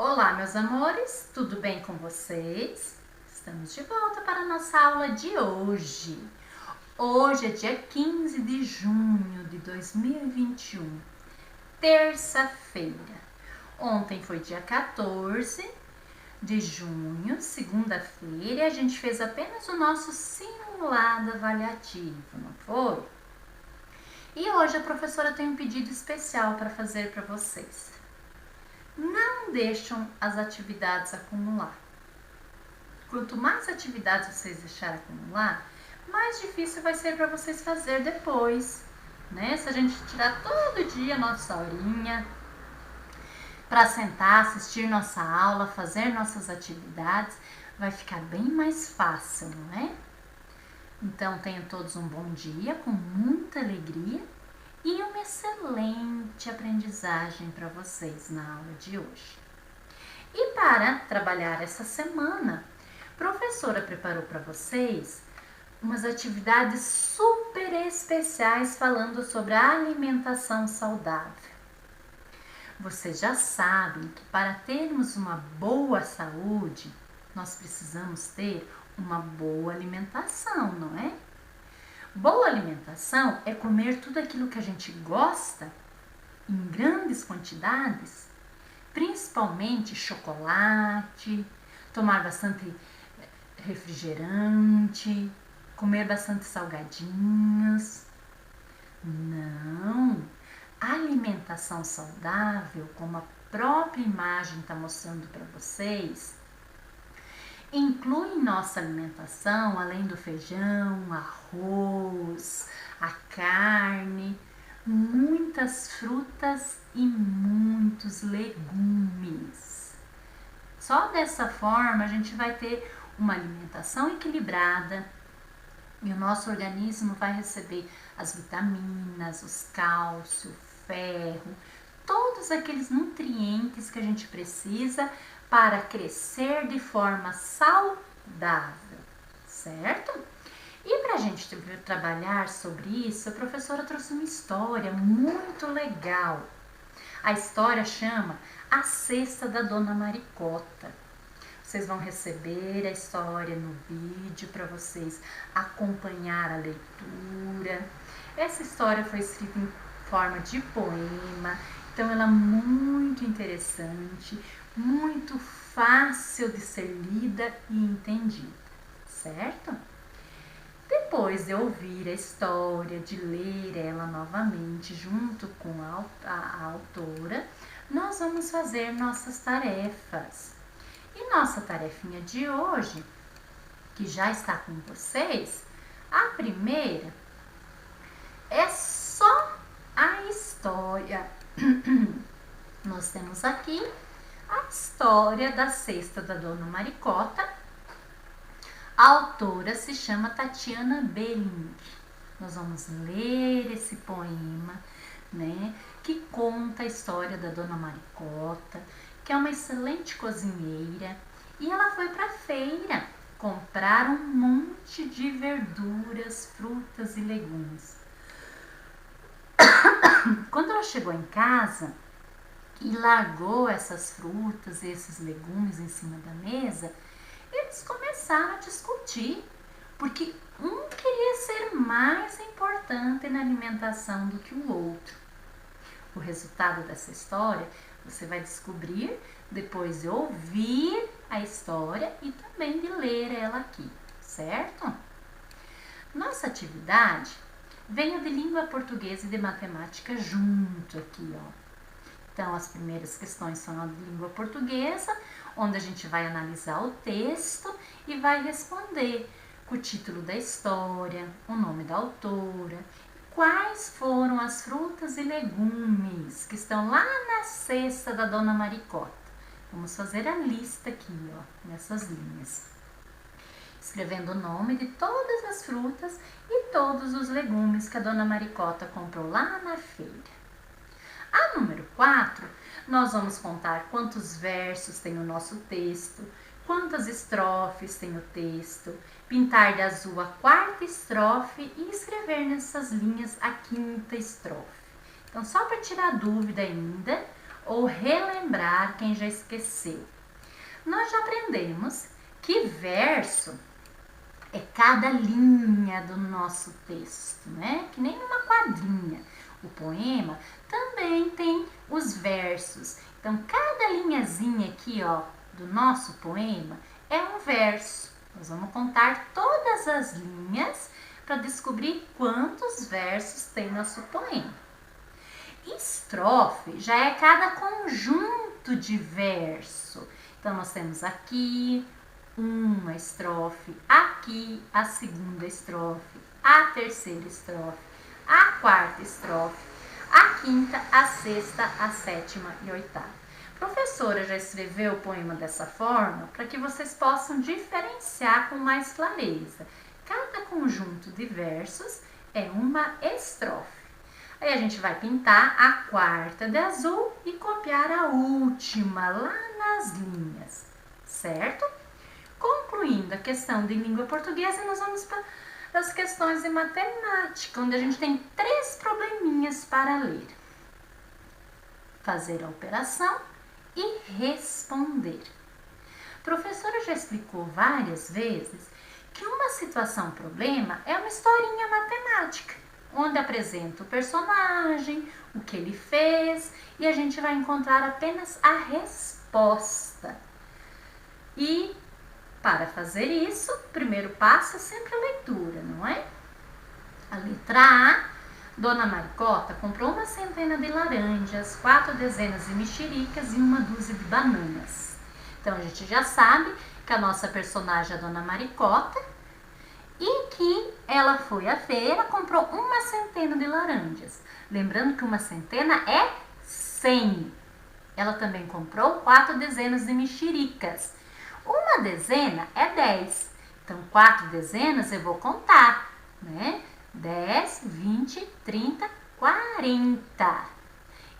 Olá, meus amores, tudo bem com vocês? Estamos de volta para a nossa aula de hoje. Hoje é dia 15 de junho de 2021, terça-feira. Ontem foi dia 14 de junho, segunda-feira, e a gente fez apenas o nosso simulado avaliativo, não foi? E hoje a professora tem um pedido especial para fazer para vocês. Não deixam as atividades acumular. Quanto mais atividades vocês deixarem acumular, mais difícil vai ser para vocês fazer depois, né? Se a gente tirar todo dia nossa horinha para sentar, assistir nossa aula, fazer nossas atividades, vai ficar bem mais fácil, não é? Então, tenham todos um bom dia, com muita alegria e uma excelente aprendizagem para vocês na aula de hoje. E para trabalhar essa semana, a professora preparou para vocês umas atividades super especiais falando sobre a alimentação saudável. Vocês já sabem que para termos uma boa saúde, nós precisamos ter uma boa alimentação, não é? Boa alimentação é comer tudo aquilo que a gente gosta em grandes quantidades, principalmente chocolate, tomar bastante refrigerante, comer bastante salgadinhos. Não! A alimentação saudável, como a própria imagem está mostrando para vocês, inclui em nossa alimentação, além do feijão, arroz, a carne, muitas frutas e muitos legumes. Só dessa forma a gente vai ter uma alimentação equilibrada e o nosso organismo vai receber as vitaminas, os cálcio, ferro, todos aqueles nutrientes que a gente precisa para crescer de forma saudável, certo? E para a gente trabalhar sobre isso, a professora trouxe uma história muito legal. A história chama A Cesta da Dona Maricota. Vocês vão receber a história no vídeo para vocês acompanhar a leitura. Essa história foi escrita em forma de poema, então ela é muito interessante, muito fácil de ser lida e entendida, certo? Depois de ouvir a história, de ler ela novamente junto com a autora, nós vamos fazer nossas tarefas. E nossa tarefinha de hoje, que já está com vocês, a primeira é só a história. Nós temos aqui a história da cesta da Dona Maricota. A autora se chama Tatiana Belling. Nós vamos ler esse poema, né, que conta a história da Dona Maricota, que é uma excelente cozinheira, e ela foi para a feira comprar um monte de verduras, frutas e legumes. Quando ela chegou em casa e largou essas frutas e esses legumes em cima da mesa, eles começaram a discutir, porque um queria ser mais importante na alimentação do que o outro. O resultado dessa história você vai descobrir depois de ouvir a história e também de ler ela aqui, certo? Nossa atividade veio de língua portuguesa e de matemática junto aqui, ó. Então, as primeiras questões são a língua portuguesa, onde a gente vai analisar o texto e vai responder com o título da história, o nome da autora, quais foram as frutas e legumes que estão lá na cesta da Dona Maricota. Vamos fazer a lista aqui, ó, nessas linhas. Escrevendo o nome de todas as frutas e todos os legumes que a Dona Maricota comprou lá na feira. A número 4, nós vamos contar quantos versos tem o nosso texto, quantas estrofes tem o texto, pintar de azul a quarta estrofe e escrever nessas linhas a quinta estrofe. Então, só para tirar dúvida ainda, ou relembrar quem já esqueceu. Nós já aprendemos que verso é cada linha do nosso texto, né? Que nem uma quadrinha. O poema também tem os versos. Então, cada linhazinha aqui, ó, do nosso poema é um verso. Nós vamos contar todas as linhas para descobrir quantos versos tem nosso poema. Estrofe já é cada conjunto de verso. Então, nós temos aqui uma estrofe, aqui a segunda estrofe, a terceira estrofe, a quarta estrofe, a quinta, a sexta, a sétima e a oitava. A professora já escreveu o poema dessa forma para que vocês possam diferenciar com mais clareza. Cada conjunto de versos é uma estrofe. Aí a gente vai pintar a quarta de azul e copiar a última lá nas linhas, certo? Concluindo a questão de língua portuguesa, nós vamos para as questões de matemática, onde a gente tem 3 probleminhas para ler. Fazer a operação e responder. A professora já explicou várias vezes que uma situação-problema é uma historinha matemática, onde apresenta o personagem, o que ele fez, e a gente vai encontrar apenas a resposta. E para fazer isso, o primeiro passo é sempre a leitura, não é? A letra A, Dona Maricota comprou uma centena de laranjas, 4 dezenas de mexericas e uma dúzia de bananas. Então, a gente já sabe que a nossa personagem é a Dona Maricota e que ela foi à feira, comprou uma centena de laranjas. Lembrando que uma centena é 100. Ela também comprou 4 dezenas de mexericas. Uma dezena é 10. Então, 4 dezenas eu vou contar, né? 10, 20, 30, 40.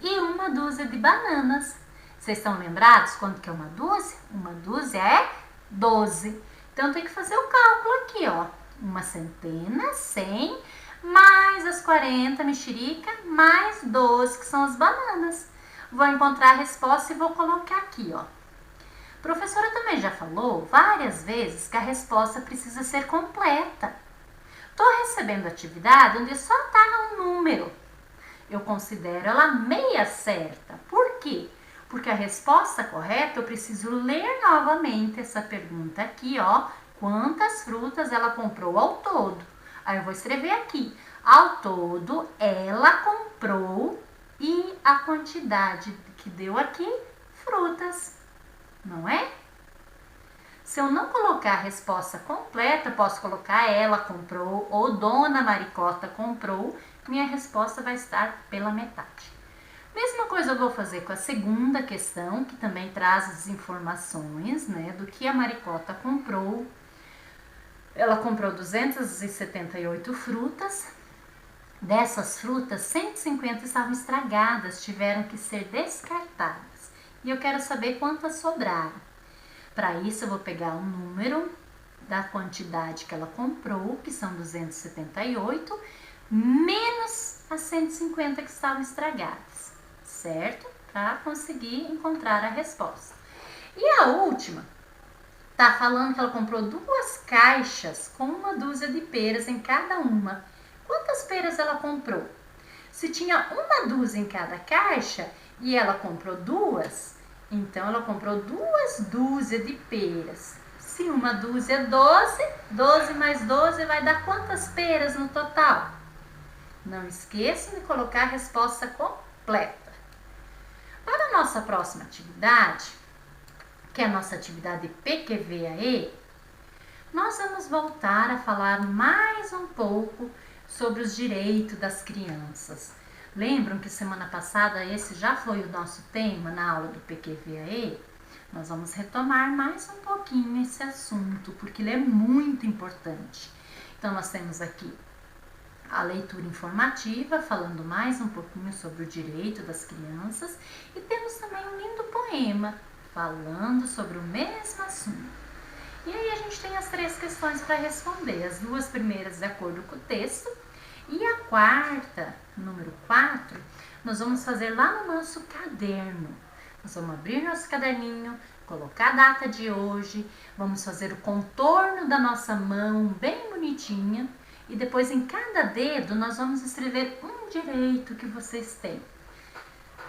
E uma dúzia de bananas. Vocês estão lembrados quanto que é uma dúzia? Uma dúzia é 12. Então, tem que fazer o cálculo aqui, ó. Uma centena, 100, mais as 40 mexerica, mais 12, que são as bananas. Vou encontrar a resposta e vou colocar aqui, ó. A professora também já falou várias vezes que a resposta precisa ser completa. Estou recebendo atividade onde só está um número. Eu considero ela meia certa. Por quê? Porque a resposta correta eu preciso ler novamente essa pergunta aqui, ó. Quantas frutas ela comprou ao todo? Aí eu vou escrever aqui. Ao todo, ela comprou e a quantidade que deu aqui, frutas. Não é? Se eu não colocar a resposta completa, posso colocar ela comprou ou Dona Maricota comprou, minha resposta vai estar pela metade. Mesma coisa eu vou fazer com a segunda questão, que também traz as informações, né, do que a Maricota comprou. Ela comprou 278 frutas. Dessas frutas, 150 estavam estragadas, tiveram que ser descartadas. E eu quero saber quantas sobraram. Para isso, eu vou pegar o número da quantidade que ela comprou, que são 278, menos as 150 que estavam estragadas, certo? Para conseguir encontrar a resposta. E a última, tá falando que ela comprou 2 caixas com uma dúzia de peras em cada uma. Quantas peras ela comprou? Se tinha uma dúzia em cada caixa e ela comprou 2, então ela comprou 2 dúzias de peras. Se uma dúzia é 12, 12 mais 12 vai dar quantas peras no total? Não esqueçam de colocar a resposta completa. Para a nossa próxima atividade, que é a nossa atividade PQVAE, nós vamos voltar a falar mais um pouco sobre os direitos das crianças. Lembram que semana passada esse já foi o nosso tema na aula do PQVAE? Nós vamos retomar mais um pouquinho esse assunto, porque ele é muito importante. Então, nós temos aqui a leitura informativa, falando mais um pouquinho sobre o direito das crianças, e temos também um lindo poema, falando sobre o mesmo assunto. E aí a gente tem as 3 questões para responder, as 2 primeiras de acordo com o texto, e a quarta, número 4, nós vamos fazer lá no nosso caderno. Nós vamos abrir nosso caderninho, colocar a data de hoje, vamos fazer o contorno da nossa mão bem bonitinha e depois em cada dedo nós vamos escrever um direito que vocês têm.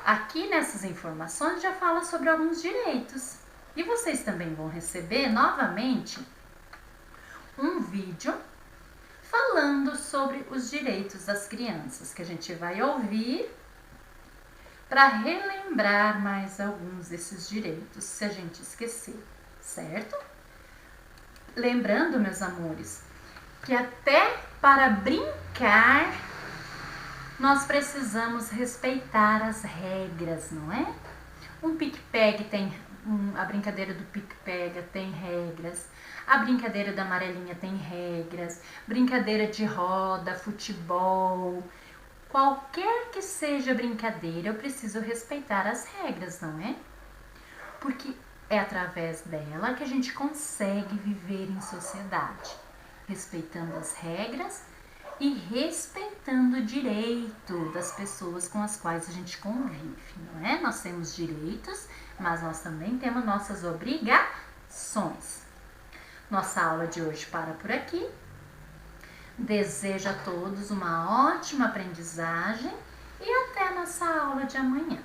Aqui nessas informações já fala sobre alguns direitos e vocês também vão receber novamente um vídeo falando sobre os direitos das crianças que a gente vai ouvir para relembrar mais alguns desses direitos, se a gente esquecer, certo? Lembrando, meus amores, que até para brincar nós precisamos respeitar as regras, não é? Um pique-pegue a brincadeira do pique-pega tem regras, a brincadeira da amarelinha tem regras, brincadeira de roda, futebol. Qualquer que seja a brincadeira, eu preciso respeitar as regras, não é? Porque é através dela que a gente consegue viver em sociedade, respeitando as regras e respeitando o direito das pessoas com as quais a gente convive, não é? Nós temos direitos, mas nós também temos nossas obrigações. Nossa aula de hoje para por aqui. Desejo a todos uma ótima aprendizagem e até a nossa aula de amanhã.